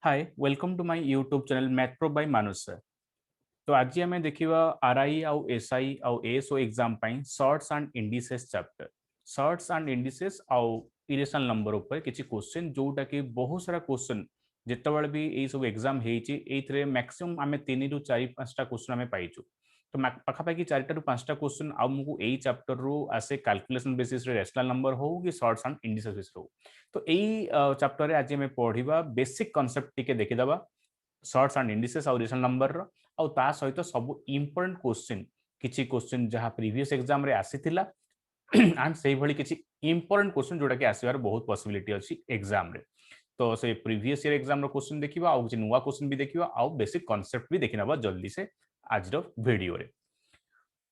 Hi welcome to my YouTube channel Mathpro by Manus sir. तो आज आम देखा आरआई आउ एसआई आउ ASO exam surds and indices chapter surds and indices आउ इरेशनल नंबर ऊपर किसी क्वेश्चन जोटा कि बहुत सारा क्वेश्चन जितेबाला भी ये सब एग्जाम होती मैक्सिमम आम 3 ରୁ 4 5टा क्वेश्चन आम पाइचु। तो पाखापाखि 4टा ରୁ 5टा क्वेश्चन आमको यही चैप्टर रू आसे कैलकुलेशन बेसिस रे रेशनल नंबर हो कि सर्ट्स एंड इंडिसेस बेसिस हो। तो यही चैप्टर आज आम पढ़ा बेसिक कॉन्सेप्ट टिके देखीदबा सर्ट्स एंड इंडिसेस आउ रेशनल नंबर रो आउ ता सहित सब इंपोर्टेंट क्वेश्चन किछि क्वेश्चन जहाँ प्रीवियस एग्जाम रे आसीथिला एंड से भली किछि इंपोर्टेंट क्वेश्चन जोटा कि आसीबार बहुत पॉसिबिलिटी अछि एग्जाम रे। तो से प्रीवियस ईयर एग्जाम रो क्वेश्चन देखिबा आउ किछि नुवा क्वेश्चन भी देखिबा आउ बेसिक कांसेप्ट भी देखिनबा जल्दी से आज रो वीडियो रे।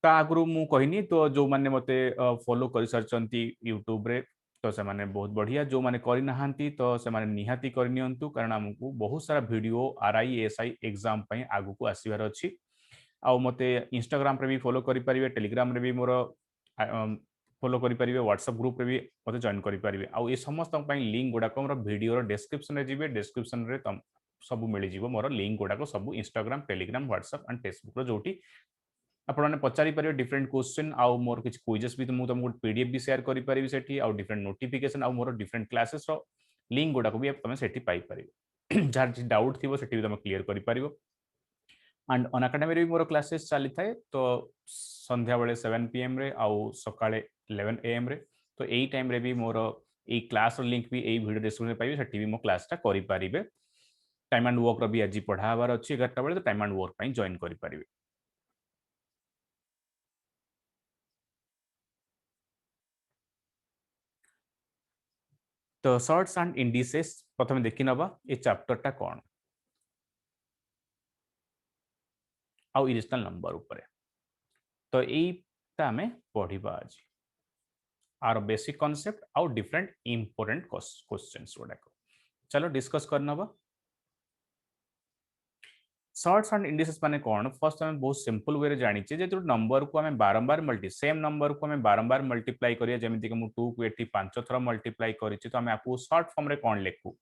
ता आगु मु कहनी तो जो माने मते फॉलो कर सरचंती यूट्यूब रे तो से माने बहुत बढ़िया जो माने करि नहांती तो से माने निहाती कर नियंतु कारण हमकु बहुत सारा वीडियो आरआई एसआई एग्जाम पई आगु को आसीबार अछि। आउ मते इंस्टाग्राम रे भी फॉलो करि परिबे टेलीग्राम रे भी मोर फॉलो करि परिबे व्हाट्सएप ग्रुप रे भी मते जॉइन करि परिबे आउ ए समस्त पई लिंक गुडा को मोर वीडियो रो डिस्क्रिप्शन रे जिबे डिस्क्रिप्शन रे तम सब मिली जिवो मोर लिंक गुडा को सब Instagram Telegram WhatsApp and Facebook रो जोटी आपने पचारि पारे डिफरेंट क्वेश्चन आउ मोर किछ क्विजेस भी तो तुमको पीडीएफ भी शेयर करि परिबे सेठी आउ डिफरेंट नोटिफिकेशन आउ मोर डिफरेंट क्लासेस रो लिंक गुडा को भी तुम सेठी पाई परिबे जार डाउट थिबो सेठी भी तुम क्लियर करि परिबो। एंड अनअकाडेमी रे भी मोर क्लासेस चली थाए तो संध्या बेले 7 पीएम रे आउ सकाळे 11 एएम रे तो एई टाइम रे भी मोर ए क्लास रो लिंक भी ए वीडियो डिस्क्रिप्शन में पाइबे सेठी भी मो क्लास टा करि परिबे। टाइम एंड वर्क रो भी आज पढ़ाबार अछि 11टा बेले तो टाइम एंड वर्क पई जॉइन करि परिबे। तो सर्ट्स एंड इंडिसेस प्रथम देखि नबा ए चैप्टर टा कोन आउ इरेशनल नंबर ऊपर तो एटा हमें पढ़िबा आज आर बेसिक कांसेप्ट आउ डिफरेंट इंपोर्टेंट क्वेश्चंस गुडा चलो डिस्कस कर नबा। सर्ट्स एंड इंडिसेस माने कोन फर्स्ट हमें बहुत सिंपल वे रे जानि जे जो नंबर को हमें बारंबार सेम नंबर को हमें बारंबार मल्टीप्लाई करिया जेमिति कि मु 2 को एठी 5 थरा मल्टीप्लाई करिछि तो हमें आपको शॉर्ट फॉर्म रे कोन लेखु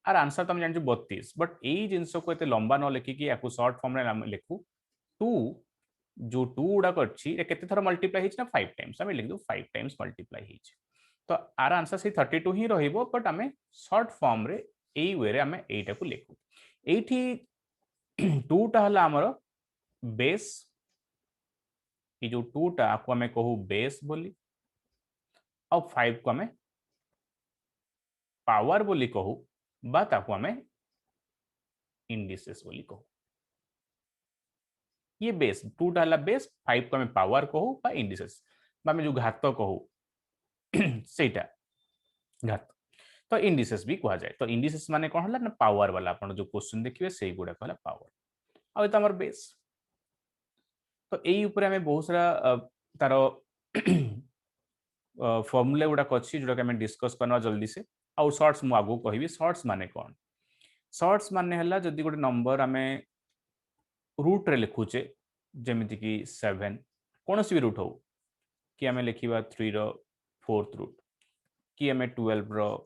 आर आंसर तुम जानि 32 बट एई जिंस को एते लंबा न लेखि कि आपको शॉर्ट फॉर्म रे लेखु 2 जो 2 गुडा करछि ए केते थरा मल्टीप्लाई हिच ना 5 टाइम्स हमें लिख दो 5 टाइम्स मल्टीप्लाई हिच तो आर आंसर से 32 ही रहिबो बट हमें शॉर्ट फॉर्म रे एई वे रे हमें एटा को लेखु एठी 2 टा हला हमर बेस ये जो 2 टा आपको हमें कहू बेस बोली और 5 को हमें पावर बोली कहू बा ताको हमें इंडिसेस बोली कहू ये बेस 2 टा हला बेस 5 को हमें पावर कहू बा इंडिसेस बा हमें जो घात कहू सेटा घात तो इंडिसेस भी कहा जाए तो इंडिसेस माने कोन हला ना पावर वाला अपन जो क्वेश्चन देखिबे सेई गुडा कहला पावर आ त हमर बेस तो एई ऊपर हमें बहुत सारा तारो फॉर्मूला गुड़ाक अच्छी जोटा कि डिस्कस करना जल्दी से आउ शॉर्ट्स मु आगु कहबी शॉर्ट्स माने कौन शॉर्ट्स माने हला जदि गोटे नंबर आमे रूट रे लिखुचे जेमिति कि 7 कौन सी भी रूट हो कि आमे लिखिबा 3 रो 4th रूट कि आमे 12 रो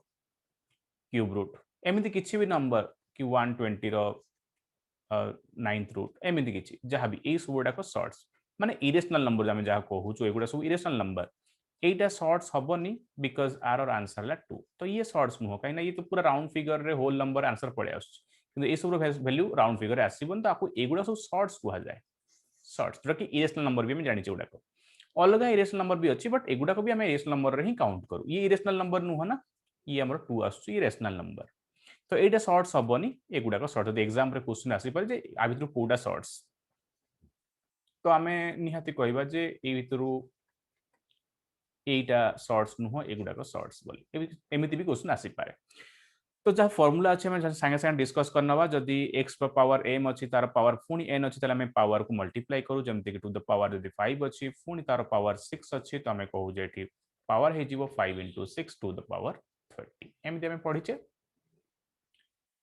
क्यूब रूट एमिति किछि भी नंबर कि 120 रो 9th रूट एमिति किछि जहां भी ए सब गुड़ाक शॉर्ट्स माने इरेशनल नंबर आमे जहां कहूछु एगुडा सब irrational number Etah shorts हबनी because our answer ला 2 तो ये शॉर्ट्स नुह कहीं ये तो पूरा राउंड फिगर रे होल नंबर आंसर पड़े आस किंतु ए सब वैल्यू राउंड फिगर रे आसीबन तो आपको एगुडा सब शॉर्ट्स कहा जाए शॉर्ट्स जोटा कि इरेशनल नंबर भी हम जानि गुडा अलग इरेशनल नंबर भी अच्छी बट एगुडा को भी हम इरेशनल नंबर रे ही काउंट करू ये इरेशनल नंबर नुह ना ये हमर 2 आसु ये रेशनल नंबर तो एटा शॉर्ट्स हबनी एगुडा को शॉर्ट एग्जाम रे क्वेश्चन आसी पारे जे आ भितर कोडा शॉर्ट्स तो आमे निहाती कहबा जे ए भितरु एटा शॉर्ट्स नुह एगुडा को शॉर्ट्स बोली एमिति भी क्वेश्चन आसी पारे तो जहाँ फॉर्मूला अच्छे मैं सांगे सांगे डिस्कस करना जदि x पावर m अच्छी तार पावर पुणी n अच्छी ताले पावर को मल्टीप्लाई करू जमती कि टू द पावर जदि 5 अच्छी पुणी तार पावर 6 अच्छी तो आम कहू जे पावर हो 5 into 6 टू द पावर 30 एमती आम पढ़ीचे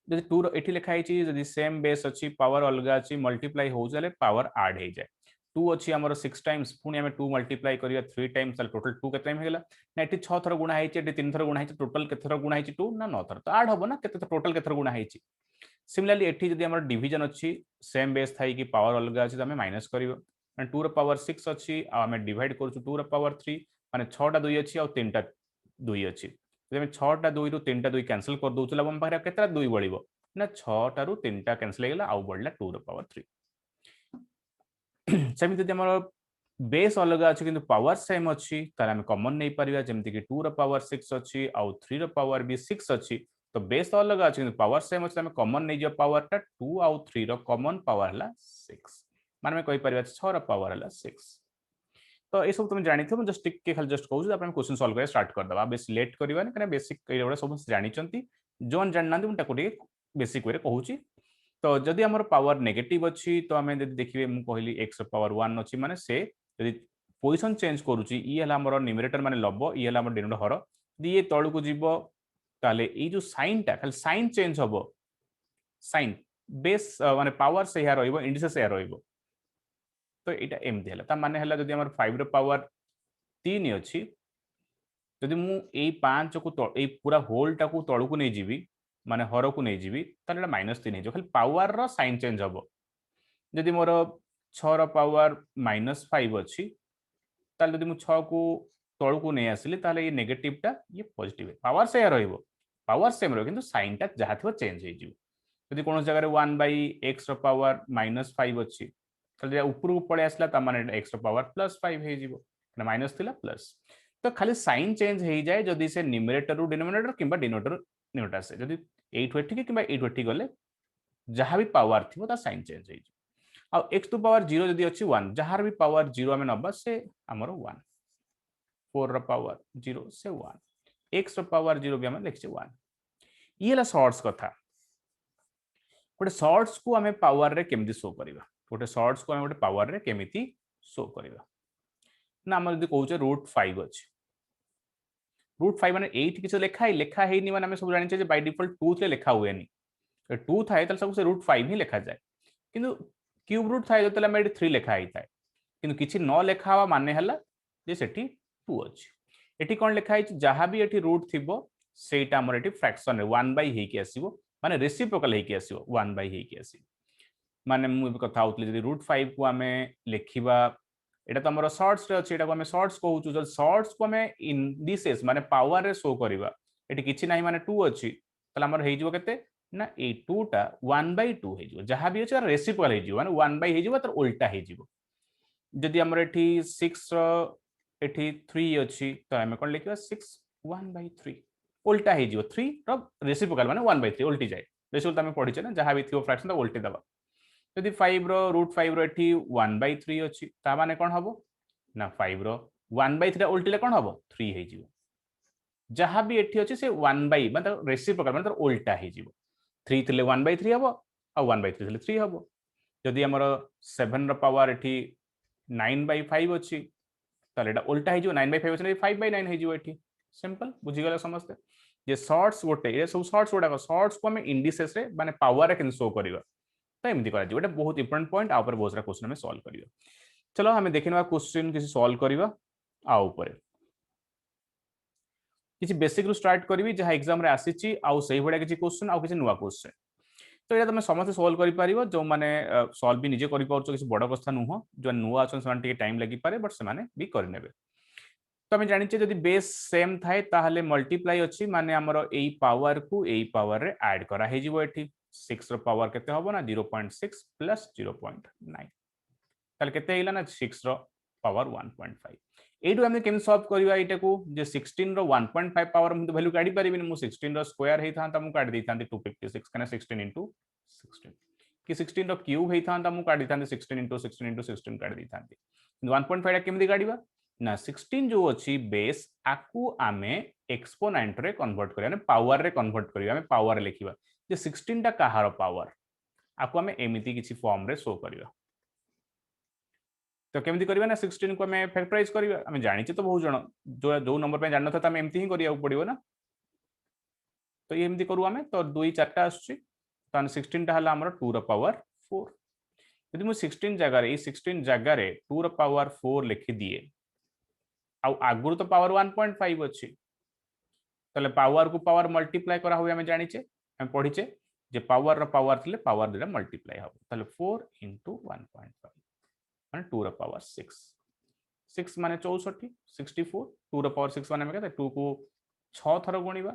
जदि 2 एठी लिखाई जदि सेम बेस अच्छी पावर अलग अच्छी मल्टीप्लाई हो जाले पावर ऐड हो जाए टू अच्छी आमर 6 टाइम्स पुणी आम 2 मल्टीप्लाई करिया 3 टाइम्स टोटल 2 केते टाइम हेगला ना एटी 6 थर गुणा हेची एटी 3 थर गुणा हेची टोटल केते थर गुणा हेची 2 ना 9 थर तो ऐड हबो ना केते टोटल केते थर गुणा हेची सिमिलरली एटी जदी हमर डिवीजन अच्छी सेम बेस थाई कि पावर अलग अछि त हमें माइनस करिवो माने 2 रो पावर 6 अच्छी आ हमें डिवाइड करछु 2 रो पावर 3 माने 6 टा 2 अच्छी आ 3 टा 2 अच्छी जदि हमें 6 टा 2 रु 3 टा 2 कैंसिल कर दोउचला हम पाखरे केतरा 2 बळिबो ना 6 टा रु 3 टा कैंसिल हेगला आ बळला 2 रो पावर 3 सेमिति जदि हमर बेस अलग अच्छी किंतु पावर सेम अच्छी ताले हम कॉमन नहीं परिबा जेमति कि 2 रो पावर 6 अच्छी आ 3 रो पावर भी 6 अच्छी तो बेस तो अलग अच्छी किंतु पावर सेम अच्छी हमें कॉमन नहीं जो पावर टा 2 आ 3 रो कॉमन पावर हला 6 माने हम कहि परिबा 6 रो पावर हला 6 तो ये सब तुम जानि थो जस्ट टिक खाली जस्ट कहू अपन क्वेश्चन सॉल्व करे स्टार्ट कर दबा बेस लेट करबा ने बेसिक एटा सब जानि चंती जोन जानना हम ताको बेसिक वे कहूची तो जदि हमर पावर नेगेटिव अच्छी तो आम देखिए मुझे कहली एक्स पावर 1 अच्छी माने से यदि पोजिशन चेंज करुच्ची ये हमर न्यूमरेटर माने लब ये हमर डिनोमिनेटर हर यदि ये तळु को जीवो ताले ये जो साइन टा खाली साइन चेंज हबो साइन बेस माने पावर से या रहइबो इंडिसेस या रहइबो तो एटा एमती हला ता माने हला जदि हमर 5 रो पावर 3 अच्छी जदि मु ए 5 को ए पूरा होल टा को तळु को नै जीवी माने हर को नै जीवी ताले -3 हे जो खाली पावर रो साइन चेंज हबो जदि मोर 6 रो पावर -5 अच्छी ताले जदि मु 6 को तळु को नै आसिले ताले ये नेगेटिव टा ये पॉजिटिव पावर से रहइबो पावर सेम रह किंतु साइन टा जहा थिबो चेंज हे जीव जदि कोन जगह रे 1/x रो पावर -5 अच्छी ताले ऊपर को पळे आसला ता माने x रो पावर +5 हे जीवो ना माइनस थिला प्लस तो खाली साइन चेंज हे जाय जदि से न्यूमरेटर रु डिनोमिनेटर किबा डिनोमिनेटर न्यूमरेटर से जदि 8 एठी किबा 8 एठी गले जहां भी पावर थिबो ता साइन चेंज हे आ x टू पावर 0 जदि अछि 1 जहार भी पावर 0 हमें नबा से हमर 1 4 रो पावर 0 से 1 x रो पावर 0 भी हमें लिखछि 1 ये ला शॉर्ट्स कथा गोटे शॉर्ट्स को हमें पावर रे केमिति शो करिवा गोटे शॉर्ट्स को हमें गोटे पावर रे केमिति शो करिवा ना हम जदि कहउचे √5 अछि √5 माने 8 किछ लेखा हेनी माने हम सब जानि जे बाय डिफॉल्ट 2 थे लेखा हुएनी 2 थाए त सब से √5 ही लेखा जाए किंतु क्यूब रूट थाए जतले हम 3 लेखा ही थाए किंतु किछि न लेखा हवा माने हला जे सेठी 2 अछि एठी कोन लेखा है जहां भी एठी रूट थिबो सेटा हमर एठी फ्रैक्शन रे 1 बाय हेकी आसीबो माने रेसिप्रोकल हेकी आसीबो 1 बाय हेकी आसीबो माने मु कथा होतले जदि √5 को हमें लेखिबा एटा तो हमर शॉर्ट्स रे अछि एटा को हमें शॉर्ट्स कहउछु जब शॉर्ट्स को हमें इंडिसेस माने पावर रे शो करिबा एठी किछि नाही माने 2 अछि तले हमर हेइ जिवो केते ना ए 2 टा 1/2 हे जिवो जहां भी अछि रेसिप्रोकल हे जिवो माने 1 हे जिवो तर उल्टा हे जिवो जदि हमर एठी 6 एठी 3 अछि तो हम कोन लिखिबा 6 1/3 उल्टा हे जिवो 3 रो रेसिप्रोकल माने 1/3 उल्टी जाय रेसिप्रोकल हम पढिछे ना जहां भी थियो फ्रैक्शन तो उल्टी दबा यदि 5 रो √5 रो एठी 1/3 अछि ता माने कोन हबो ना 5 रो 1/3 उल्टीले कोन हबो 3 हे जिवो जहां भी एठी अछि से 1 मतलब रेसिप्रोकल मतलब उल्टा हे जिवो 3 थिले 1/3 हबो आ 1/3 थिले 3 हबो जदि हमर 7 रो पावर एठी 9/5 अछि ताले एटा उल्टा हे जिवो 9/5 अछि 5/9 हे जिवो एठी सिंपल बुझी गले समझते जे शॉर्ट्स गोटे ये सब शॉर्ट्स गोटा शॉर्ट्स को हम इंडिसेस रे माने पावर रे केन शो करिवा तो एमती करा जिवो एटा बहुत इंपोर्टेंट पॉइंट आ ऊपर बहुत सारा क्वेश्चन में सॉल्व करियो चलो हमें देखिनवा क्वेश्चन किसी सॉल्व करिवा आ ऊपर किसी बेसिक रु स्टार्ट करबी जहां एग्जाम रे आसीची आ सही बडा किसी क्वेश्चन आ किसी नुवा क्वेश्चन तो ये तुम समस्त सॉल्व करि पारिबो जो माने सॉल्व भी निजे करि पाउछो किसी बड़ कथा नुह जो नुआ अछन समान टिके टाइम लागि पारे बट से माने भी करि नेबे तो हम जानिचे जदि बेस सेम थाए ताहले मल्टीप्लाई अछि माने हमर एई पावर को एई पावर रे ऐड करा हे जिवो एठी 6 रो पावर केते हबो ना 0.6 प्लस 0.9 ताले केते हिला ना 6 रो पावर 1.5 एटू हम केम सॉल्व करबा एटा को जे 16 रो 1.5 पावर हम वैल्यू काढी परिबिन मु 16 रो स्क्वायर हे थांता मु काढी देथांती 256 कने 16 into 16 कि 16 रो क्यूब हे थांता मु काढी थांती 16 into 16 into 16 काढी देथांती 1.5 टा केमदी काढीबा ना 16 जो अछि बेस आकू आमे एक्सपोनेंट रे कन्वर्ट करिया ने पावर रे कन्वर्ट करिया हमें पावर लिखिबा जे 16 टा काहार पावर आकू हमें एमिति किछि फॉर्म रे शो करिया तो केमती करबा ना 16 को हमें फैक्टराइज करबा हमें जानिचे तो बहुत जण जो नंबर पे जानना था हमें एमती ही करिया पड़िबो ना तो एमती करू हमें तो 2 4 टा आछी तो 16 टा हला हमर 2 रो पावर 4 यदि मु 16 जगह रे 16 जगह रे 2 रो पावर 4 लिखि दिए आ आगुर तो पावर 1.5 अछि तले पावर को पावर मल्टीप्लाई करा हुए हमें जानिचे हम पढ़िचे जे पावर रो पावर थिले पावर दे मल्टीप्लाई हो तले 4 into 1.5 माने 2 रो पावर 6 6 माने 64 64 2 रो पावर 6 माने हम कहते 2 को 6 थर गुणीबा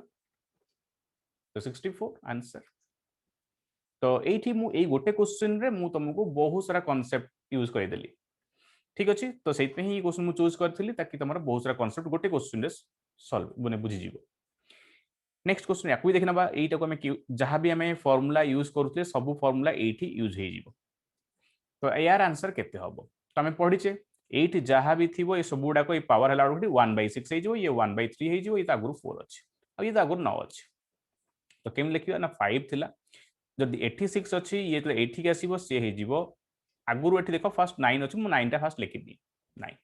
तो 64 आंसर। तो एठी मु ए गोटे क्वेश्चन रे मु तुमको बहुत सारा कांसेप्ट यूज कर देली ठीक अछि तो सेति ही क्वेश्चन मु चूज करथिली ताकि तमरा बहुत सारा कांसेप्ट गोटे क्वेश्चन रे सॉल्व बने बुझी जीवो। नेक्स्ट क्वेश्चन याकू देखना बा एटा को हमें जहां भी हमें फार्मूला यूज करथले सब फार्मूला एठी यूज हे जीवो तो यार आंसर केते हबो तो हमें पढ़िचे एठी जहां भी थिबो ए सब गुडा को ए पावर हला 1/6 हे जीवो ये 1/3 हे जीवो ये तागुर 4 अछि आ ये तागुर 9 अछि तो केम लिखिबा ना 5 थिला जदि 86 अछि ये तो एठी के आसीबो से हे जीवो आगुरु एठी देखो फर्स्ट 9 अछि मु 9 टा फर्स्ट लिखि दी 9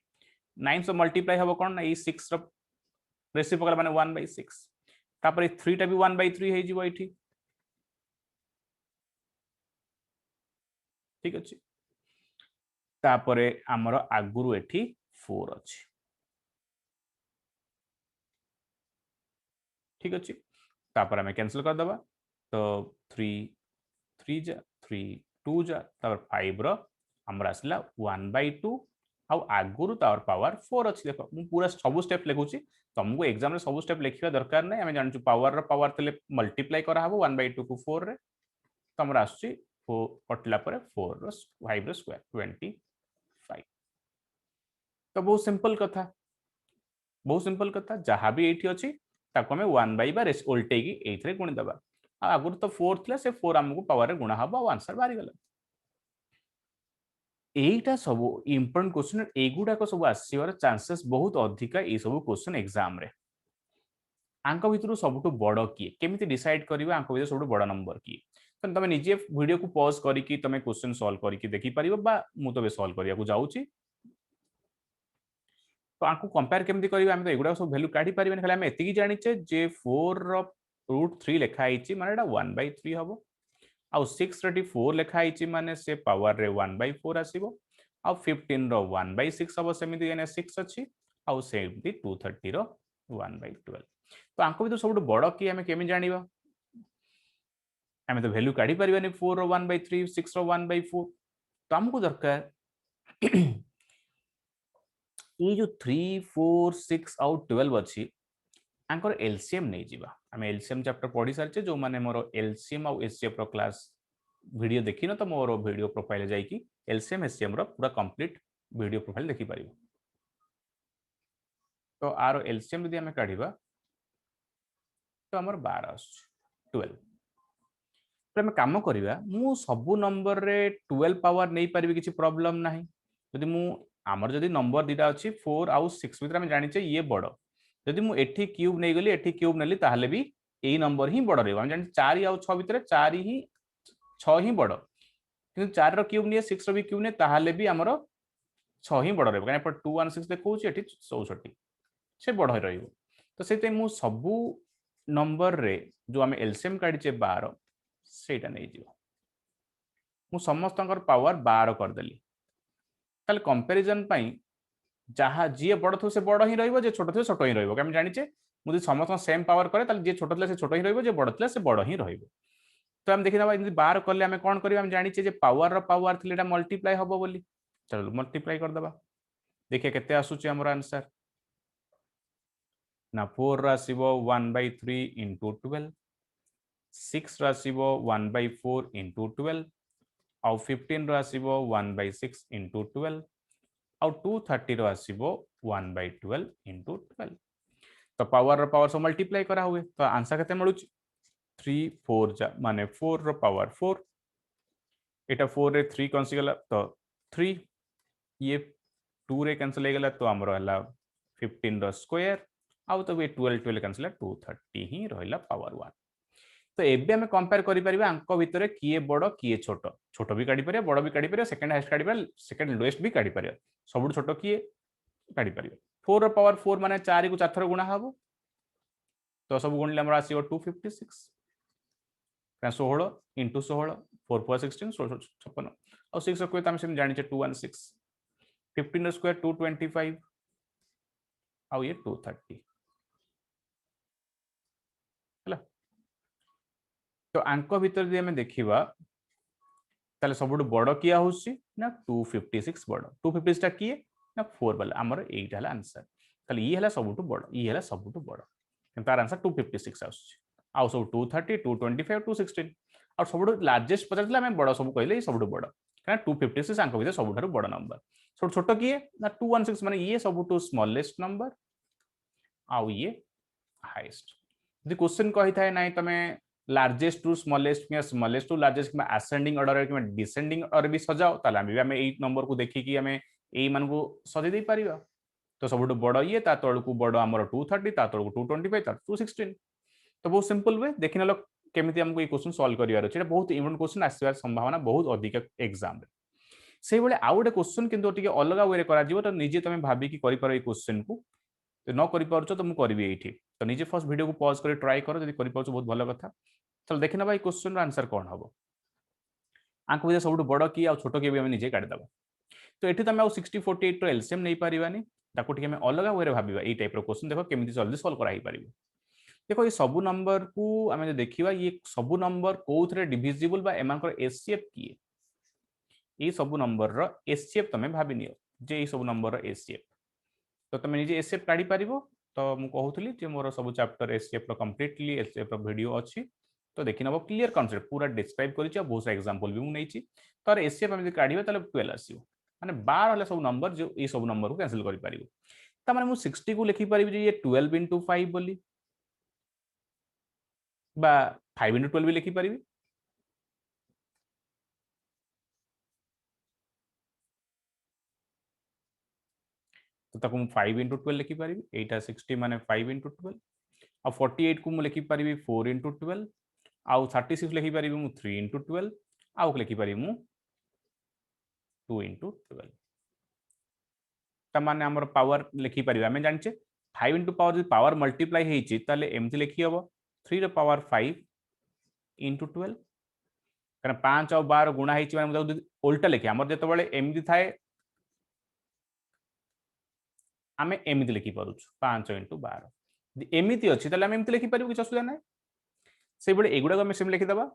9 से मल्टीप्लाई हबो कोन ना ए 6 रो रेसिप्रोकल माने 1/6 तापर 3 टा भी 1/3 हे जीवो एठी ठीक अछि तापरे हमर आगुरु एठी 4 अछि ठीक अछि तापर हमें कैंसिल कर दबा तो 3 3 जा 3 2 जा तापर 5 रो हमर आसला 1/2 आ आगुरु तावर पावर 4 अछि देखो मु पूरा सब स्टेप लिखुची तुमको एग्जाम रे सब स्टेप लिखिबा दरकार नै हमें जानछु पावर रो पावर तले मल्टीप्लाई करा हबो 1/2 को 4 रे तमरा आसुची 4 कटला परे 4 रो 5 रो स्क्वायर 25 तो बहुत सिंपल कथा जहां भी एठी अछि ताको हमें 1 बा उल्टे की एथरे गुणी दबा आगुरु तो 4 थिला से 4 हमको पावर रे गुणा हबो आंसर बारी गला एटा सब इंपोर्टेंट क्वेश्चन एगुडा को सब आसीवर चांसेस बहुत अधिका ए सब क्वेश्चन एग्जाम रे आंक भितरु सबटु बड़ किए केमिति डिसाइड करिवे आंक भितर सबटु बड़ नंबर किए तो तमे निजे वीडियो को पॉज करिकि तमे क्वेश्चन सॉल्व करिकि देखि परिबो बा मु तबे सॉल्व करिया को जाउची तो आंकु कंपेयर केमिति करिवे हम तो एगुडा सब वैल्यू काढी परिबेन खाली हम एतिकी जानिचे जे 4 रो रूट 3 लेखा आइची माने एटा 1/3 हबो आउ 6 रे 4 लेखा आइची माने से पावर रे 1/4 आसीबो आउ 15 रो 1/6 हबो सेमिति एने 6 अछि आउ सेमिति 230 रो 1/12 तो आंको भी तो सब बड़ कि हमें केमि जानिबा हमें तो वैल्यू काढी परिबानी 4 रो 1/3 6 रो 1/4 तो हमको दरकार ये जो 3 4 6 आउ 12 अछि आंकर एलसीएम नहीं जीवा हम एलसीएम चैप्टर पढ़ी सारचे जो माने मोर एलसीएम आउ एचसीएफ रो क्लास वीडियो देखि न तो मोर वीडियो प्रोफाइल जाई कि एलसीएम एचसीएम रो पूरा कंप्लीट वीडियो प्रोफाइल देखि परिबो तो आरो एलसीएम यदि हमें काढिबा तो हमर 12 12 तो हमें काम करिबा मु सब नंबर रे 12 पावर नहीं पारिबे किछि प्रॉब्लम नाही यदि मु हमर जदि नंबर दिटा अछि 4 आउ 6 भितर हम जानिचे ये बड़ यदि मु एठी क्यूब नै गली एठी क्यूब नेली ताहले भी एई नंबर ही बड़ रहबो हम जानि 4 आउ 6 भितर 4 ही 6 ही बड़ किंतु 4 रो क्यूब निये 6 रो भी क्यूब ने ताहले भी हमर 6 ही बड़ रहबो काने पर 216 देखौछि एठी 64 से बड़ रहइबो तो सेते मु सबु नंबर रे जो हम एलसीएम काढिचे 12 सेटा नै जिवो मु समस्तंकर पावर 12 कर देली ताले कंपैरिजन पई जहाँ जी बड़ थो से बड़ ही रहिबो जे छोट थो छोट ही रहिबो हम जानिचे मु समस्त सेम पावर करे ताले जे छोट थले से छोट ही रहिबो जे बड़ थले से बड़ ही रहिबो तो हम देखिना यदि 12 करले हम कोन करिबा हम जानिचे जे पावर रो पावर थले एटा मल्टीप्लाई हबो बोली चलो मल्टीप्लाई कर दबा देखिए केते आसुची हमर आंसर ना 4 रो आसीबो 1/3 into 12 6 रो आसीबो 1/4 into 12 आउ 15 रो आसीबो 1/6 into 12 आउ 230 रो आसीबो 1/12 into 12 तो पावर रो पावर सब मल्टीप्लाई करा हुए तो आंसर केते मिलुची 3 4 जा माने 4 रो पावर 4 एटा 4 रे 3 कंसी गला तो 3 ये 2 रे कैंसिल हो गला तो हमरो हला 15 रो स्क्वायर आउ तो 12 12 कैंसिल 230 ही रहला पावर 1 तो एबे हमें कंपेयर करि परिबा अंक भितरे किए बड़ किए छोट छोट भी काढी परिया बड़ भी काढी परिया सेकंड हाईएस्ट काढी परिया सेकंड लोएस्ट भी काढी परिया सबुठ छोट किए काढी परिया 4 रो पावर 4 माने 4 को 4 थर गुणा हबो तो सब गुणले हमरा आसीबो 256 16 इंटू 16 4 4 16 56 और 6 स्क्वायर तो हम जानिचे 216 15 स्क्वायर 225 आउ ये 230 हला तो आंक भीतर यदि आम देखा ताले सबुठ बड़ किया होची ना 256 बड़ 256 टा किए ना 4 वाला हमर 8 हला आंसर ताले ये हला सबुठ बड़ ये हला सबुठ बड़ तार आंसर 256 आउची आउ सब 230 225 216 और सबुठ लार्जेस्ट पचार आम बड़ सब कहले सबुठ बड़ क्या 256 आंक भीतर सबुठ बड़ नंबर सब छोट किए ना 216 माने ये सबुठ स्मॉलेस्ट नंबर आउ ये हाईएस्ट यदि क्वेश्चन कही थाए ना तमे लार्जेस्ट टू स्मॉलेस्ट कि स्मॉलेस्ट टू लार्जेस्ट कि असेंडिंग ऑर्डर कि डिसेंडिंग ऑर्डर भी सजाओ ताले आम एई नंबर को देखिकी आम एई मान को सजै दे परिबा तो सबुठ बड़ ये ता तळकू बड़ हमर 230 ता तळकू 225 ता 216 तो बहुत सिंपल वे देखि नलो केमिति हमको ये क्वेश्चन सॉल्व करिवार अछि बहुत इम्पोर्टेंट क्वेश्चन आसीबार संभावना बहुत अधिक एग्जाम रे से बेले आउ गोटे क्वेश्चन किंतु टिके अलग वे करा जिवो तो निजे तमे भाबी कि करि पारो ए क्वेश्चन को तो न करि पारछो तो मु करबी एठी तो निजे फर्स्ट वीडियो को पॉज कर ट्राई करो यदि करि पारछो बहुत भलो कथा चल देखिना भाई क्वेश्चन रो आंसर कोन हबो आंक भीतर सबुठ बड़ की आ छोट की भी हम निजे काढि दबा तो एठी तमे 60 48 रो एलसीएम नै परिबानी ताको टिके हम अलग वे रे भाबिबा ए टाइप रो क्वेश्चन देखो केमिति जल्दी सॉल्व करा ही परिबो देखो ये सब नंबर को आम जो देखा ये सब नंबर कौन डिविजिबल बा एम एचसीएफ किए ये सब नंबर रो एचसीएफ तमे भाबी नियो जे ये सब नंबर रो एचसीएफ तो तुम निजे एचसीएफ काढी पारिबो तो मु कहूतली जे मोर सब चैप्टर एचसीएफ रो कंप्लीटली एचसीएफ रो वीडियो अछि तो देखि नबो क्लियर कांसेप्ट पूरा डिस्क्राइब करिछि आ बहुत सा एग्जांपल भी मु नैछि तो एचसीएफ हम जे काढिबा ताले 12 आसीबो माने 12 वाला सब नंबर जो ये सब नंबर को कैंसिल करि पारिबो त माने मु 60 को लिखि पारिबि जे ये 12 into 5 बोली बा 5 into 12 भी लिखि पारिबि तो ताको मु 5 into 12 लिखि पारिबि एटा 60 माने 5 into 12 आ 48 को मु लिखि पारिबि 4 into 12 आ 36 लिखि पारिबि मु 3 into 12 आ लिखि पारिबि मु 2 into 12 ता माने हमर पावर लिखि पारिबि हमें जानचे 5 into पावर जो पावर मल्टीप्लाई हेछि ताले एमति लिखि हबो 3 रो पावर 5 into 12 कारण 5 और 12 गुणा हेछि माने उल्टा लिखि हमर जते बेले एमति थाए आमे एमति लिखि पारुछु 5 into 12 एमति अछि ताले आमे एमति लिखि पारिबु कि असुविधा नै से बेले एगुडा को आमे सेम लिखि दबा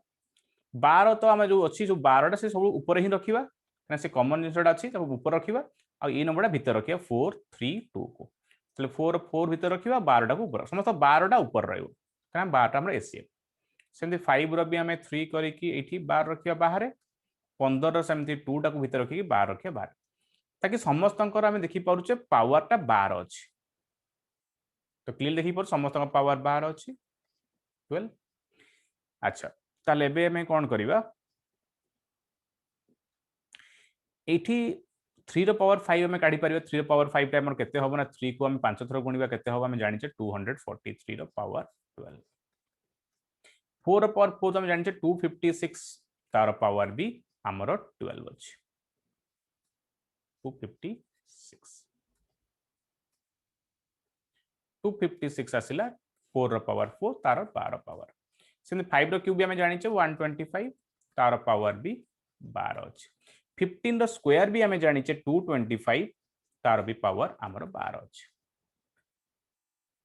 12 तो आमे जो अछि जो 12 टा से सब ऊपर ही रखिबा कारण से कॉमन जिंसटा अछि ताको ऊपर रखिबा आ ए नंबरटा भीतर रखिबा 4 3 2 को ताले 4 4 भीतर रखिबा 12 टा को ऊपर समस्त 12 टा ऊपर रहइबो कारण 12 टा हमर एसीएफ सेमती 5 रो भी आमे 3 करी कि एठी 12 रखिबा बाहर 15 रो सेमती 2 टा को भीतर रखि कि 12 रखिबा बाहर ताकि समस्तंकर आमे देखि पारुचे पावर टा 12 अछि तो क्लियर देखि पर समस्तंकर पावर 12 अछि 12 अच्छा ताले एबे हमें कोन करिबा एठी 3 रो पावर 5 में काढी परिबा 3 रो पावर 5 टा हमर केते होबो ना 3 को हम 5 थरो गुणिबा केते होबो हम जानिचे 243 रो पावर 12 4 रो पावर 4 हम जानिचे 256 तार पावर भी हमर 12 अछि 256 आसिला 4 रो पावर 4 तार 12 पावर से 5 रो क्यूब भी हम जानिचे 125 तार पावर भी 12 अछि 15 रो स्क्वायर भी हम जानिचे 225 तार भी पावर हमर 12 अछि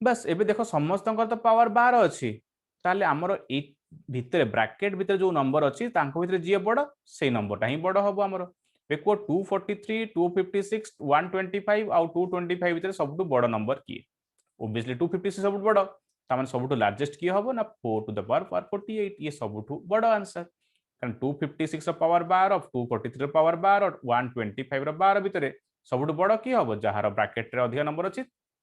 बस एबे देखो समस्तंकर तो पावर 12 अछि ताले हमर ए भितरे ब्रैकेट भितरे जो नंबर अछि तांको भितरे जे बड़ से नंबरटा ही बड़ हबो हमर देखो 243 256 125 आउ 225 भितरे सबटु बड़ नंबर किए ऑब्वियसली 256 सबटु बड़ तामान सबटु लार्जेस्ट किए हबो ना 4 टू द पावर 48 ये सबटु बड़ आंसर कारण 256 रो पावर 12 243 रो पावर 12 125 रो 12 भितरे सबटु बड़ किए हबो जहार ब्रैकेट रे अधिक नंबर अछि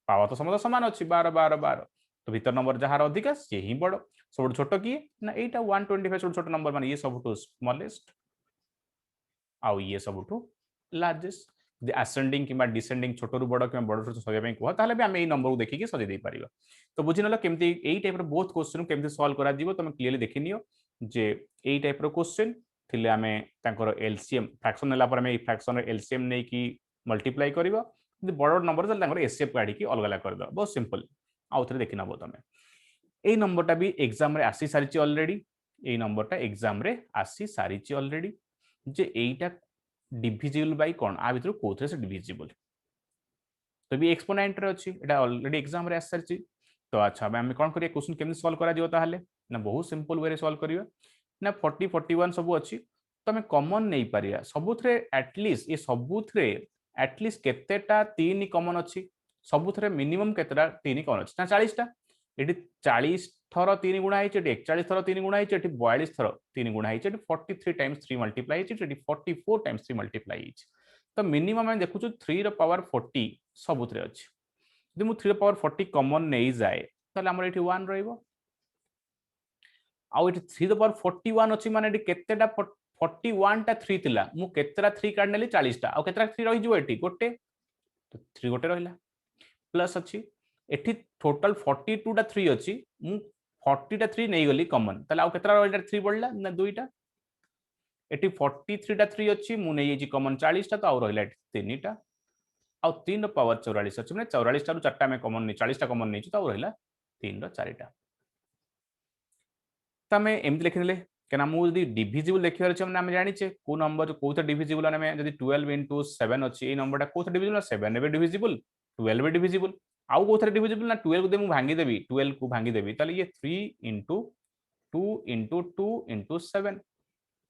पावर तो समस्त समान अछि 12 12 12 तो भीतर नंबर जहार अधिक से ही बड़ सबटु छोट किए ना एटा 125 सबटु छोट नंबर माने ये सबटु स्मॉलेस्ट आउ ये सबटु लार्जेस्ट दि असेंडिंग किबा डिसेंडिंग छोट रु बड़ किबा बड़ छोट सजै पई कोह ताले भी हम ए नंबर को देखि के सजै दे परिबा तो बुझि नलो केमति एई टाइप रो बहुत क्वेश्चन केमति सॉल्व करा दिबो तुम क्लियरली देखि नियो जे एई टाइप रो क्वेश्चन थिले हमें तांकर एलसीएम फ्रैक्शन नेला पर हमें ए फ्रैक्शन रो एलसीएम नै कि मल्टीप्लाई करबो यदि बड़ नंबर ताले तांकर एचसीएफ काढी कि अलग अलग कर दो बहुत सिंपल आउ थरे देखि नबो तमे ए नंबरटा भी एग्जाम रे आसी सारिची ऑलरेडी ये नंबरटा एग्जाम रे आसी सारी already J Etah divisible by कोन आ भितर कोथरे से डिविजिबल तो भी एक्सपोनेंट रे अछि एटा ऑलरेडी एग्जाम रे आसी सारी तो अच्छा हम कोन करिया क्वेश्चन केमि सॉल्व करा दियो ताहाले ना बहुत सिंपल वे रे सॉल्व करियो ना 40 41 सब अछि तो हम कॉमन नहीं पारिया सबुथरे एटलीस्ट ये सबुथरे एटलीस्ट केतेटा 3 कॉमन अछि सबुथरे मिनिमम केतेटा 3 कॉमन अछि ना 40 टा एटी 40 थर 3 गुणा है 41 थर 3 गुणा है 42 थर 3 गुणा है 43 टाइम्स 3 मल्टीप्लाई है 44 टाइम्स 3 मल्टीप्लाई है तो मिनिमम हम देखु 3 रो पावर 40 सबुथरे अछि यदि मु 3 रो पावर 40 कॉमन नहीं जाए ताले हमर एठी 1 रहइबो आउ एठी 3 रो पावर 41 अछि माने एठी केतेटा 41 टा 3 थिला मु केतेटा 3 काढ नेली 40 टा आउ केतेटा 3 रहि जो एठी गोटे तो 3 गोटे रहिला प्लस अछि एठी टोटल 42 टा 3 अछि मु 40 टा 3 नै गली कॉमन ताले आउ केतरा रहइला 3 बढला ना दुईटा एठी 43 टा 3 अछि मु नै येजी कॉमन 40 टा तो आउ रहिला 3 टा आउ 3 रो पावर 44 अछि माने 44 टा रु 4 टा में कॉमन नै 40 टा कॉमन नै छि तो आउ रहिला 3 रो 4 टा तमे एमति लिखिले केना मु यदि डिविजिबल देखिबार छै हम जानिछे को नंबर कोथे डिविजिबल ଆମେ ଯଦି 12 into 7 ଅଛି এই नंबरटा कोथे डिविजिबल 7 रे डिविजिबल 12 रे डिविजिबल आउ कोथे डिविजिबल ना 12 को दे मु भांगी देबी 12 को भांगी देबी ताले ये 3 into 2 into 2 into 7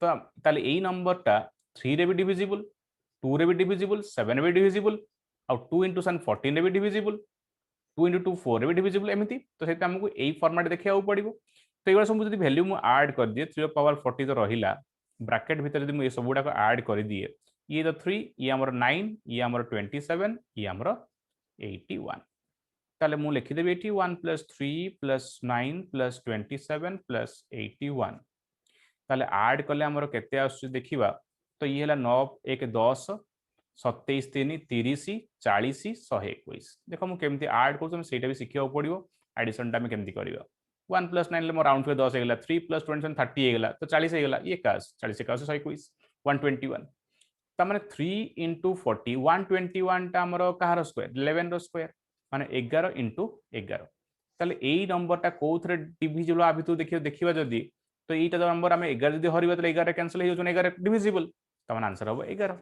तो ताले এই नंबरटा 3 रे भी डिविजिबल 2 रे भी डिविजिबल 7 रे भी डिविजिबल आउ 2 into 7 14 रे भी डिविजिबल 2 into 2 4 रे भी डिविजिबल एमिति तो सेटा हमकु एई फॉर्मेट देखियाउ पड़िबो तो ये सब जो वैल्यू मुझे ऐड कर दिए 3 पावर 40 तो रहिला ब्रैकेट भीतर यदि ये सब गुडा को ऐड कर दिए ये तो 3 ये हमर 9 ये हमर 27 ये हमर 81 ताले मु लिखि देबी 81 प्लस 3 प्लस 9 प्लस 27 प्लस 81 ताले ऐड कले हमर केते आसु देखिबा तो ये हला 9 1 10 27 3 30 40 121 देखो मु केमती ऐड करू सेटा भी सिखिया पड़िबो एडिशन टा में केमती करियो 1 प्लस 9 मो राउंड 10 हो गला 3 प्लस 27 30 हो गला तो 40 हो गला ये 40 121 121 ता माने 3 into 40 121 टा हमर कहार स्क्वायर 11 रो स्क्वायर माने 11 into 11 ताले एई नंबर टा कोथरे डिविजिबल आ भितु देखिबा जदी तो एटा नंबर हम 11 जदी हरिबा तो 11 कैंसिल हो जो 11 डिविजिबल त माने आंसर हो 11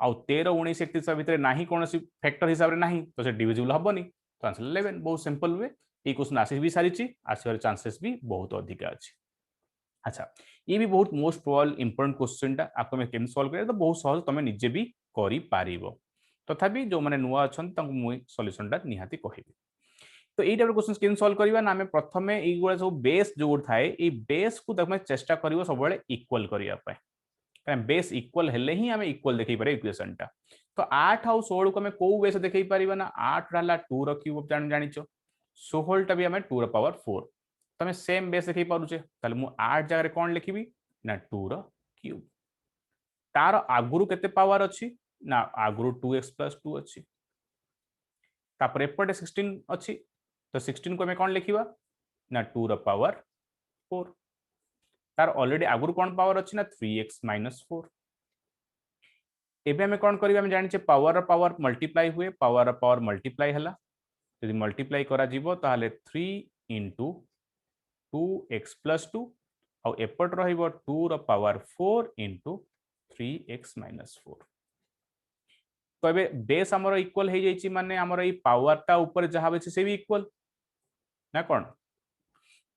आउ 13 19 31 भितर नाही कोनोसी फैक्टर हिसाब रे नाही तो से डिविजिबल हबनी तो आंसर 11 बहुत सिंपल वे ये क्वेश्चन आसी भी सारी आसवर चांसेस भी बहुत अधिक अच्छी अच्छा ये भी बहुत मोस्ट प्रोबेबल इंपोर्टेंट क्वेश्चन टा आपको मैं केम सॉल्व करे तो बहुत सहज तुम निजे भी करि पारिबो तथापि जो माने नुआ अछन तांको मु सॉल्यूशन टा निहाती कहिबी तो एई टाइप क्वेश्चन केम सॉल्व करबा ना हमें प्रथमे एई गुडा सब बेस जो थाए ए बेस को तमे चेष्टा करिवो सब बेले इक्वल करिया पाए कारण बेस इक्वल हेले ही हमें इक्वल देखै पारे इक्वेशन टा तो 8 और 16 को हमें को बेस देखै पारिबा ना 8 रहला 2 रो क्यूब जानिचो 16 टा भी हमें 2 रो पावर 4 तो हमें सेम बेस देखै पारुचे ताले मु 8 जगह रे कोन लिखिबी ना 2 रो क्यूब तार आगुरु केते पावर अछि ना आगुरु 2x + 2 अछि तापर एपटे 16 अछि तो 16 को हमें कोन लिखिबा ना 2 रो पावर 4 तार ऑलरेडी आगुरु कोन पावर अछि ना 3x - 4 एबे हमें कोन करिबा हम जानि छे पावर मल्टीप्लाई हुए पावर मल्टीप्लाई हला यदि मल्टीप्लाई करा जीवो ताहले 3 into 2x + 2 और एपट रहिबो 2 रो पावर 4 into 3x - 4 तो एबे बेस हमर इक्वल हे जाइछि माने हमर ई पावर टा ऊपर जहा बछि से भी इक्वल ना कोन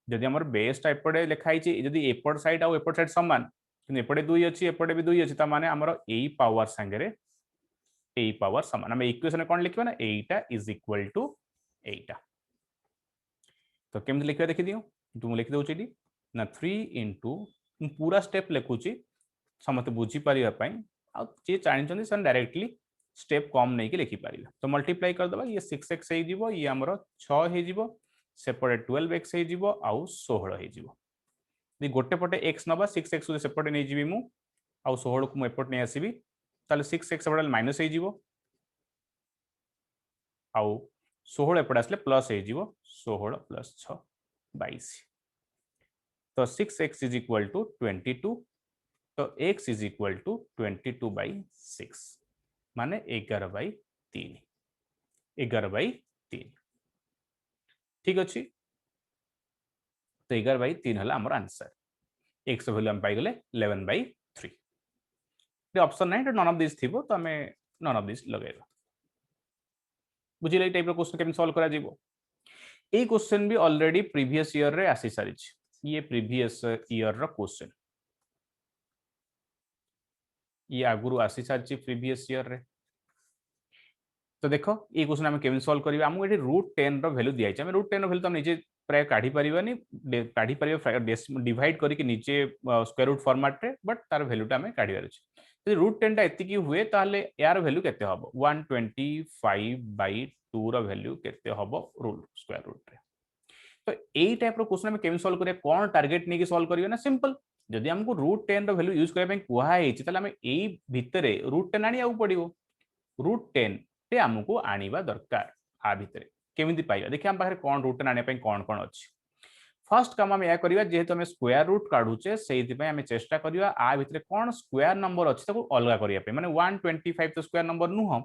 जदि हमर बेस टा एपटे लिखाई छि जदि एपट साइड और एपट साइड समान कि एपटे 2 अछि एपटे भी 2 अछि ता माने हमर एई पावर संगे एई पावर समान हम इक्वेशन कोन लिखबा ना एटा इज इक्वल टू एटा तो केमति लिखबा देखि दियो तो मु लिखि दउछि ना 3 into पूरा स्टेप लिखुछि समते बुझी पारिबा पई आ जे चाहि सन डायरेक्टली स्टेप कम नहीं के लिखि पारिबा तो मल्टीप्लाई कर दबा ये 6x हे जिवो ये हमरो 6 हे जिवो सेपटे 12x हे जिवो आ 16 हे जिवो दि गोटे पटे x नबा 6x को सेपटे नै जिवि मु आ 16 को मु एपट नै आसीबी ताले 6x सेपटे माइनस हे जिवो आ 16 एपट आसले प्लस हे जिवो 16 + 6 22 तो 6x इज इक्वल टू 22 तो x इज इक्वल टू 22/6 माने 11/3 11/3 ठीक अच्छी तो 11/3 है आमर आंसर। एक्स वैल्यू हम पाई गले 11/3। ऑप्शन ना नन ऑफ दिस थिबो तो हमें नन ऑफ दिस लगेगा। बुझिले टाइप रो क्वेश्चन केमि सॉल्व करा जीवो। ए क्वेश्चन भी ऑलरेडी प्रीवियस ईयर रे आसी सारी। ये प्रीवियस ईयर रो क्वेश्चन, ये आगुरु आसी सारी प्रीवियस ईयर रे। तो देखो ये क्वेश्चन आम केमि सॉल्व करिवा। हमको एठी √10 रो वैल्यू दिया है। √10 रो वैल्यू तो निजे प्राय काढी परिबानी, काढी परिबा डिवाइड करके नीचे स्क्वायर रूट फॉर्मेट रे, बट तार वैल्यूटा हमें काढिबार अछि। यदि √10 टा एतिकी हुए ताले यार वैल्यू केते हबो 125/2 रो वैल्यू केते हबो रूट स्क्वायर रूट रे। तो एई टाइप रो क्वेश्चन हमें केमि सॉल्व करिया, कोन टारगेट नेकी सॉल्व करियो ना सिंपल। जदि हमको √10 रो वैल्यू यूज करबा कुहा हेछि ताले हमें एई भितरे √10 आनिया पड़िबो। √10 टे हमको आनिबा दरकार। आ भितरे केमिति पाइबा देखिए हम पाखरे कोन √10 आने पे कोन कोन अछि। फर्स्ट काम हम या करिया, जेहेतु हमें स्क्वायर रूट काढुचे सेहि पे हमें चेष्टा करिया आ भितरे कोन स्क्वायर नंबर अछि ताको अलगा करिया पे। माने 125 तो स्क्वायर नंबर नुह,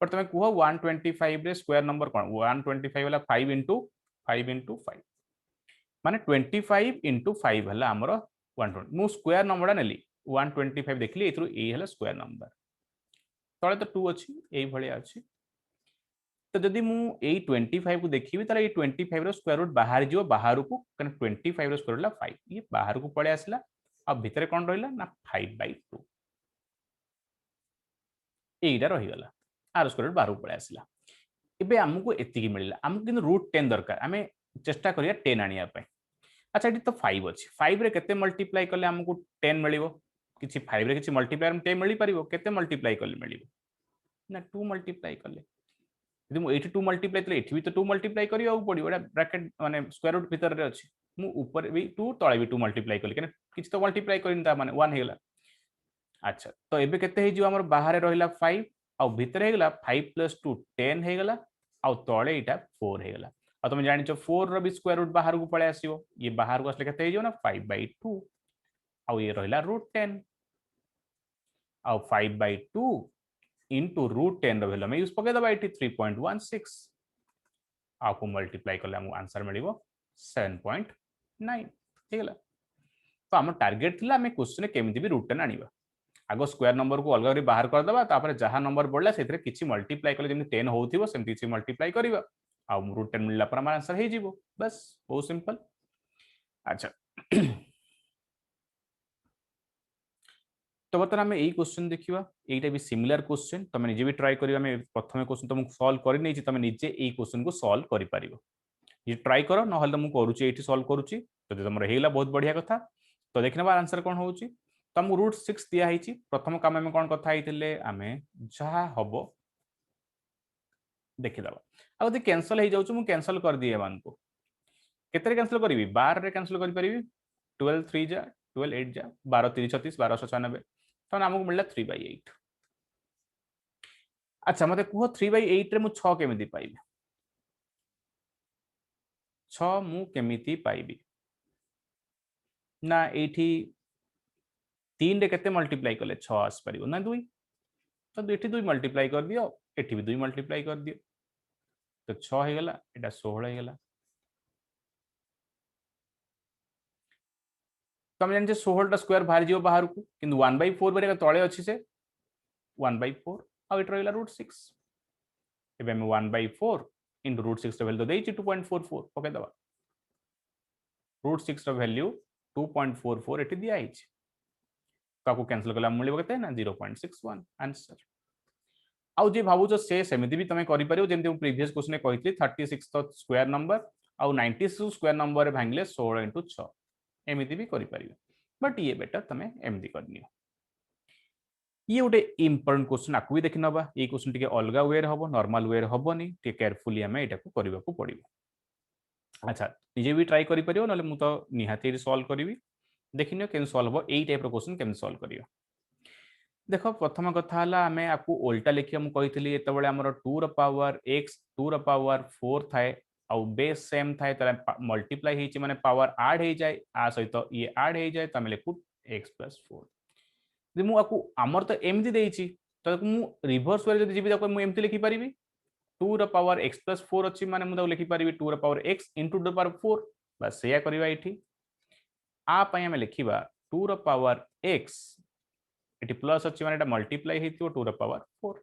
पर तमे कुहो 125 रे स्क्वायर नंबर कोन। 125 वाला 5 * 5 माने 25 * 5 हला हमरो 120। मु स्क्वायर नंबर नेली 125 देखली एथरु ए हला स्क्वायर नंबर। तळे तो 2 अछि एई भलिया अछि। तो जदि मु एई 25 को देखिबी ताले एई 25 रो स्क्वायर रूट बाहर जिवो बाहर को, कने 25 रो स्क्वायर रूट ला 5, ये बाहर को पळे आसला। आ भितरे कोन रहिला ना 5/2 एईटा रहि गला। आर स्क्वायर रूट बाहर को पळे आसला। एबे हमको एतिकी मिलिला, हमको किंतु √10 दरकार। हमें चेष्टा करिया 10 आनिया पे। अच्छा एटी तो 5 अछि, 5 रे केते मल्टीप्लाई करले हमको 10 मिलिबो। किछि 5 रे किछि मल्टीप्लाई हम 10 मिलि परिबो, केते मल्टीप्लाई करले मिलिबो ना 2 मल्टीप्लाई करले। यदि मु 82 मल्टीप्लाई तले एठी भी तो 2 मल्टीप्लाई करियो पड़िबो। एटा ब्रैकेट माने स्क्वायर रूट भीतर रे अछि। मु ऊपर भी 2 तळे भी 2 मल्टीप्लाई करले, कने किछि तो मल्टीप्लाई करिन ता माने 1 हेगला। अच्छा तो एबे केते हे जिवो हमर बाहर रहिला 5 आ भीतर हेगला 5 + 2 10 हेगला आ तळे एटा 4 हेगला। आ तुम जानिचो 4 रो भी स्क्वायर रूट बाहर को पळे आसीबो। ये बाहर को असले केते हे जिवो ना 5/2 आ ये रहिला √10 आ 5/2 इंटू √10 रो वैल्यू में यूज पके दबा एठी 3.16 आपको मल्टीप्लाई करले हमको आंसर मिलिबो 7.9 हेगला। तो हम टारगेट थिला हमें क्वेश्चन केमिति भी √10 आनिबा। आगो स्क्वायर नंबर को अलग बाहर कर दबा, तापर जहां नंबर बढ़ला सेथरे किछि मल्टीप्लाई करले जेमि 10 होउथिबो सेमति किछि मल्टीप्लाई करिबा आ √10 मिलला पर हमर आंसर हे जिवो। बस बहुत सिंपल। अच्छा तो बर्तमान आम यही क्वेश्चन देखा। यहीटा भी सिमिलर क्वेश्चन तुम निजे भी ट्राए कर। प्रथम क्वेश्चन तुमको सॉल्व कर नहीं तुम निजे यही क्वेश्चन को सॉल्व कर ये ट्राए कर ना मुझे करुच्ची सॉल्व करुच्ची। तो तुम रहीगला बहुत बढ़िया कथा। तो देखने आंसर कौन हो तुमको √6 दिखाई। प्रथम काम आम कौन कथे आम जहाँ हम देखीदबा आदि कैनसल हो जाऊँ कैनसल कर दिए एमको केते कैनसल करी 12 रे कैनसल कर पारि। 12 3 जा 12 8 जा 12 3 36 1296 तो आमको मिलला 3/8। अच्छा मत कह 3/8 रे मु 6 केमिति पाइबी। 6 मु केमिति पाइबी ना एठी 3 रे केते मल्टीप्लाई कले 6 आस परिबो ना 2। तो एठी 2 मल्टीप्लाई कर दियो, एठी भी 2 मल्टीप्लाई कर दियो तो 6 हे गला, एटा 16 हे गला। तुम जान 16 टा स्क्वायर बाहर जियो बाहर को, किंतु 1/4 बेरे तळे अछि से 1/4 आ एट रहिला √6। एबे हम 1/4 into √6 वैल्यू तो देछि 2.44 पके दबा। √6 वैल्यू 2.44 एटी दिया हिच ताको कैंसिल कला मिलिबो केते ना 0.61 आंसर। आउ जे भाबुच से सेमिति भी तमे करि परियो जेमति हम प्रीवियस क्वेश्चन में कहितली 36 तो स्क्वायर नंबर आउ 96 स्क्वायर नंबर रे भांगले 16 * 6 एमिति भी करि परियो। बट ये बेटर तमे एमिति करनियो। ये गोटे इंपोर्टेंट क्वेश्चन आपको भी देखि नबा। ये क्वेश्चन टिके अलगा वे रे हबो, नॉर्मल वे रे हबोनी, टिके केयरफुली हमें एटा को करबा को पड़िबो। अच्छा निजे भी ट्राई करि परियो नले मु तो निहाती सॉल्व करिवि। देखिनियो केन सॉल्व हो एई टाइप रो क्वेश्चन केन सॉल्व करियो। देखो प्रथम कथा हला हमें आपको उल्टा लिखिया मु कहितली एते बळे हमर 2 रो पावर x 2 रो पावर 4 थाए आउ बेस सेम थाए त मल्टीप्लाई हेची माने पावर ऐड हे जाय आ सहित ये ऐड हे जाय त हम लिखु x + 4। जे मु आकु हमर तो एमदी देइची त मु रिवर्स वे जदी जिबि त मु एमती लिखि परिबि 2 रो पावर x + 4 अछि माने मु लिखि परिबि 2 रो पावर x * 2 रो पावर 4 बस सेया करबा एठी। आ पई हमें लिखिबा 2 रो पावर x एटी प्लस अछि माने एटा मल्टीप्लाई हेतियो 2 रो पावर 4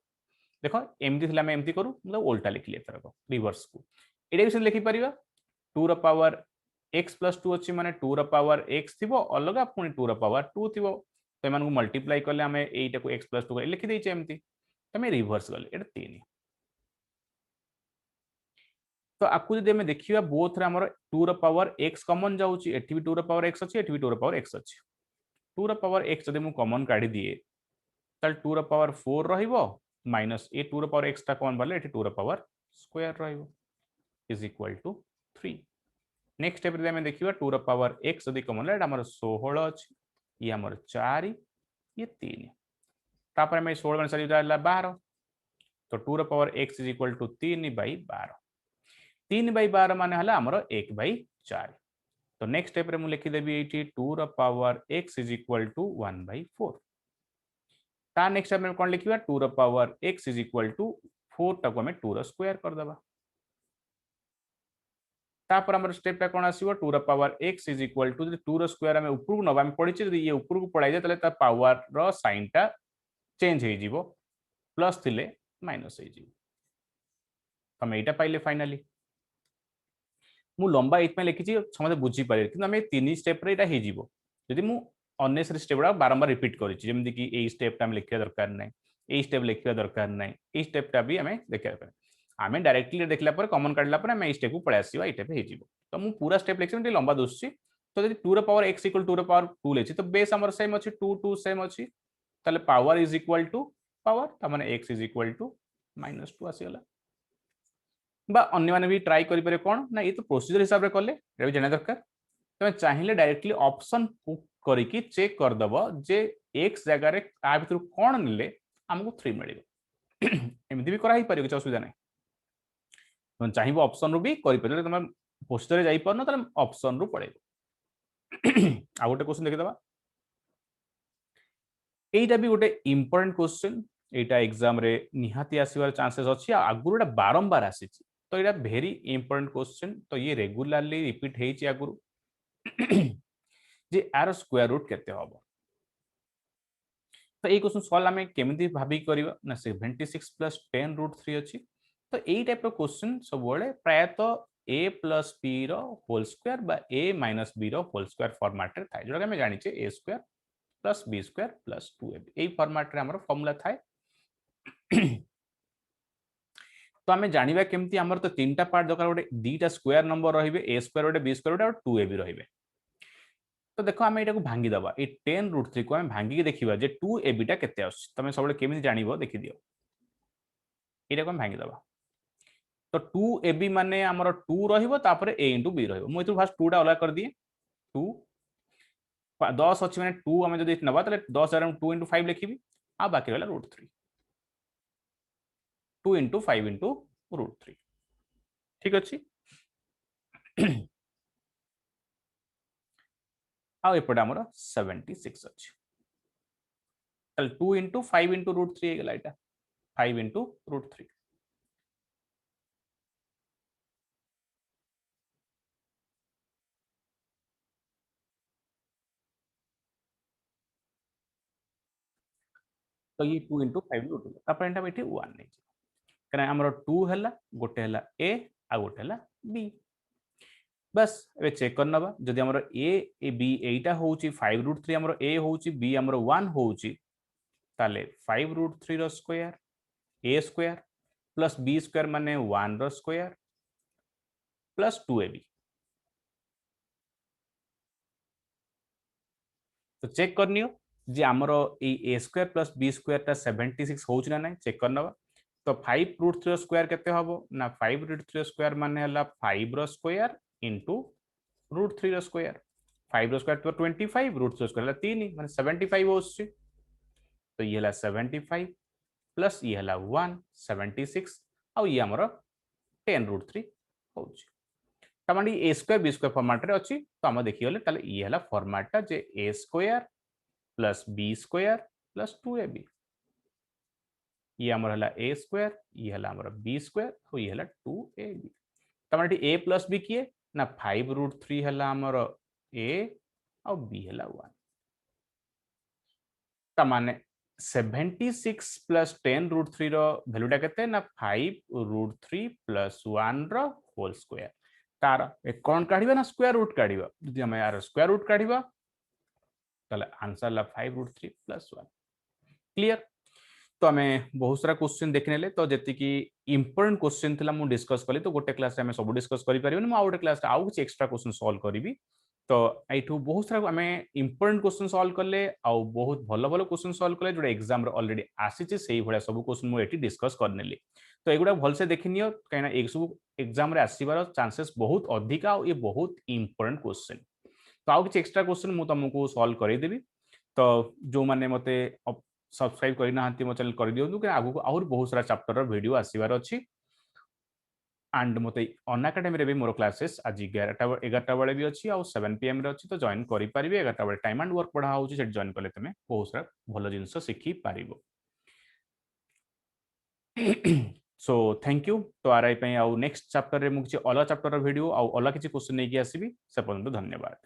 देखो एमती थिला मैं एमती करू मतलब उल्टा लिखली एथर को रिवर्स को एटा भी से लिखि परिबा 2 रो पावर x प्लस 2 अछि माने 2 रो पावर x थिबो अलगा पुनी 2 रो पावर 2 थिबो तो एमान को मल्टीप्लाई करले हमें एटा को x प्लस 2 लिखि दैछे एमती तमे रिवर्स गले एटा 3 तो आपको जब हमें देखिए बोथ रे हमर 2 रो पावर x कॉमन जाउची एठी भी 2 रो पावर x अछि एठी भी 2 रो पावर x अछि 2 रो पावर x जदि मु कॉमन काढी दिए तल 2 रो पावर 4 रहिबो माइनस ए 2 रो पावर x टा कॉमन बाले एठी 2 रो पावर स्क्वायर रहिबो is equal to 3 next step रे हमें देखिबा 2 रो पावर x जदि कॉमन ले हमर 16 अछि ये हमर 4 ये 3 तापर हमें 16 में सरी जाला 12 तो 2 रो power x is equal to 3/12 3/12 माने हला हमर 1/4 तो नेक्स्ट स्टेप रे मु लिखि देबी एठी 2 रो power x is equal to 1/4 ता नेक्स्ट स्टेप में कोन लिखिबा 2 रो power x is equal to 4 टाको हमें 2 रो स्क्वायर कर देबा तापर हमर स्टेप टा कोन आसीबो 2 रो power x is equal to 2 रो स्क्वायर हमें ऊपर को नबा में पड़िचे यदि ये ऊपर को पड़ाई जाय तले ता पावर रो साइन टा चेंज हे जीवो प्लस थिले माइनस हे जीवो हम एटा पाइले फाइनली मु लंबा एथ में लिखी समझे बुझी पारे कि आम तीन स्टेप रे एटा हेजिवो जदि मु अननेसरी स्टेप गुड़ा बारंबार रिपीट करिछि जेमि कि ए स्टेप टा हम लिखिया दरकार नै ए स्टेप लिखिया दरकार नै ए स्टेप टा भी हमें देखिया दरकार आमे डायरेक्टली देखला पर कॉमन काढला पर हमें ए स्टेप को पळे आसीबा ए टाइप हेजिवो तो मु पूरा स्टेप लिखछि लंबा दोसछि तो जदि 2 रो पावर x इक्वल 2 रो पावर 2 लेछि तो बेस हमर सेम अछि 2 2 सेम अछि ताले power is equal to power त माने x इज इक्वल टू -2 आसीगला बा अन्य माने भी ट्राई करि पारे कोन ना ये तो प्रोसीजर हिसाब रे करले रे जाने दरकार तमे चाहिए डायरेक्टली ऑप्शन करिकी चेक कर दबो जे x जगह रे आ भितर कोन नेले हमको 3 मिलिबो एमिति भी करा ही पारे कुछ असुविधा नै तमे चाहिबो ऑप्शन रो भी करि पारे तमे प्रोसीजर रे जाई परनो त ऑप्शन रो पड़ेबो आ गोटे क्वेश्चन देखि दबा एटा भी गोटे इंपोर्टेंट क्वेश्चन एटा एग्जाम रे निहाती आसीबार चांसेस अछि आगुरुडा बारंबार आसीछि तो ये वेरी इंपोर्टेंट क्वेश्चन तो ये रेगुलरली रिपीट हेछि आगुरु जे आर स्क्वायर रूट केते होबो तो ये क्वेश्चन सॉल्व हमें केमिति भाबी करबा ना 76 प्लस 10 रूट 3 अछि तो एई टाइप रो क्वेश्चन सब बळे प्राय तो a प्लस b रो होल स्क्वायर बा a माइनस b रो होल स्क्वायर फॉर्मेट रे थाय जोटा हमें जानि छे a square plus b square plus 2ab एई फॉर्मेट रे हमर फार्मूला थाय तो आम जाना केमती आमर तो तीन टा पार्ट दरकार गोटे दीटा स्क्वायर नंबर रे ए स्क्वायर गोटे बी स्क्वायर गोटे और 2ab रे तो देखो आम यहाँ भांगी दबा ये 10 रूट 3 को आम भांगी देखा जे 2ab टा केते आछी तुम सब केमी जानिबो देखि दियो एटा को आम भांगी दबा तो 2ab माने हमर 2 रहिबो तापर a * b रहिबो मु इतु फास्ट 2 टा अलग कर दिए 2 10 अछि माने 2 हम जदि नबा तले 10 * 2 * 5 लिखिबी आ बाकी रहला रूट 3 2 * 5 * रूट 3 ठीक अछि आ एपटे हमर 76 अछि तल 2 * 5 * रूट 3 गेला एटा 5 * रूट 3 तो ये 2 * 5 रूट तापर एटा बेठी 1 नै कना हमर 2 हला गोटे हला a आ गोटे हला b बस ए चेक करनबा जदि हमर a b एटा होउची 5 रूट 3 हमर a होउची b हमर 1 होउची ताले 5 रूट 3 रो square a square plus b square माने 1 रो स्क्वायर प्लस 2ab तो चेक करनियो जे हमर ए स्क्वायर प्लस b स्क्वायर ता 76 होउची ना नै चेक करनबा तो 5 रूट 3 रो स्क्वायर केते होबो ना 5 रूट 3 रो स्क्वायर माने हला 5 रो स्क्वायर इनटू रूट 3 रो स्क्वायर 5 रो स्क्वायर तो 25 रूट 3 रो स्क्वायर 3 माने 75 होउची तो ये हला 75 प्लस ये हला 1 76 आ ये हमर 10 रूट 3 होउची तमानी ए स्क्वायर बी स्क्वायर फॉर्मेट रे अछि तो हम देखि गले ताले ये हला फॉर्मेट ता जे a square plus b square plus 2ab ये हमर हला ए स्क्वायर ये हला हमर बी स्क्वायर और ये हला 2ab तमानी ए प्लस बी किए ना 5 रूट 3 हला हमर ए आउ बी है 1 ता माने 76 प्लस 10 रूट 3 रो वैल्यूटा केते ना 5 रूट 3 प्लस 1 रो होल स्क्वायर तार ए कोन काढिबा ना स्क्वायर रूट काढिबा जदि हम यार स्क्वायर रूट काढिबा ताले आंसर ला 5 रूट 3 प्लस 1 क्लियर तो आम बहुत सारा क्वेश्चन देखने तो जी इंपोर्टेंट क्वेश्चन थी मुझे डिस्कस कली तो गोटे क्लास में सब डिस्कस करें गोटे क्लास आउ किसी एक्सट्रा क्वेश्चन सॉल्व करी तो यू बहुत सारा आम इंपोर्टेंट क्वेश्चन सॉल्व कले आउ बहुत भल भल क्वेश्चन सॉल्व कले जो एग्जाम ऑलरेडी आसी से भाया सब क्वेश्चन मुझे डिस्कस करनेली तो एगुड़ा भलसे देखनी कहीं एक सब एग्जाम आसबार चांसेस बहुत अधिका ये बहुत इंपोर्टेंट क्वेश्चन तो आउ किसी एक्सट्रा क्वेश्चन मुझे तुमको सॉल्व करदेवी तो जो मैंने मत सब्सक्राइब करना मो चैनल कर दिंतु कि आगु आहुरी बहुत सारा चैप्टर वीडियो आसबार अच्छी एंड मत अनअकाडेमी भी मोर क्लासेस आज 11टा बेले भी अच्छी 7 PM रे अच्छी तो जॉइन करें 11टा बेले टाइम एंड वर्क पढ़ा होची से जॉइन कले तुम बहुत सारा भल जिनस शिखी पार सो थैंक यू तो आर आई नेक्स्ट चैप्टर रे मु किसी अलग चैप्टर वीडियो आउ अलग किसी क्वेश्चन नहीं आसबि से पर्यंत धन्यवाद।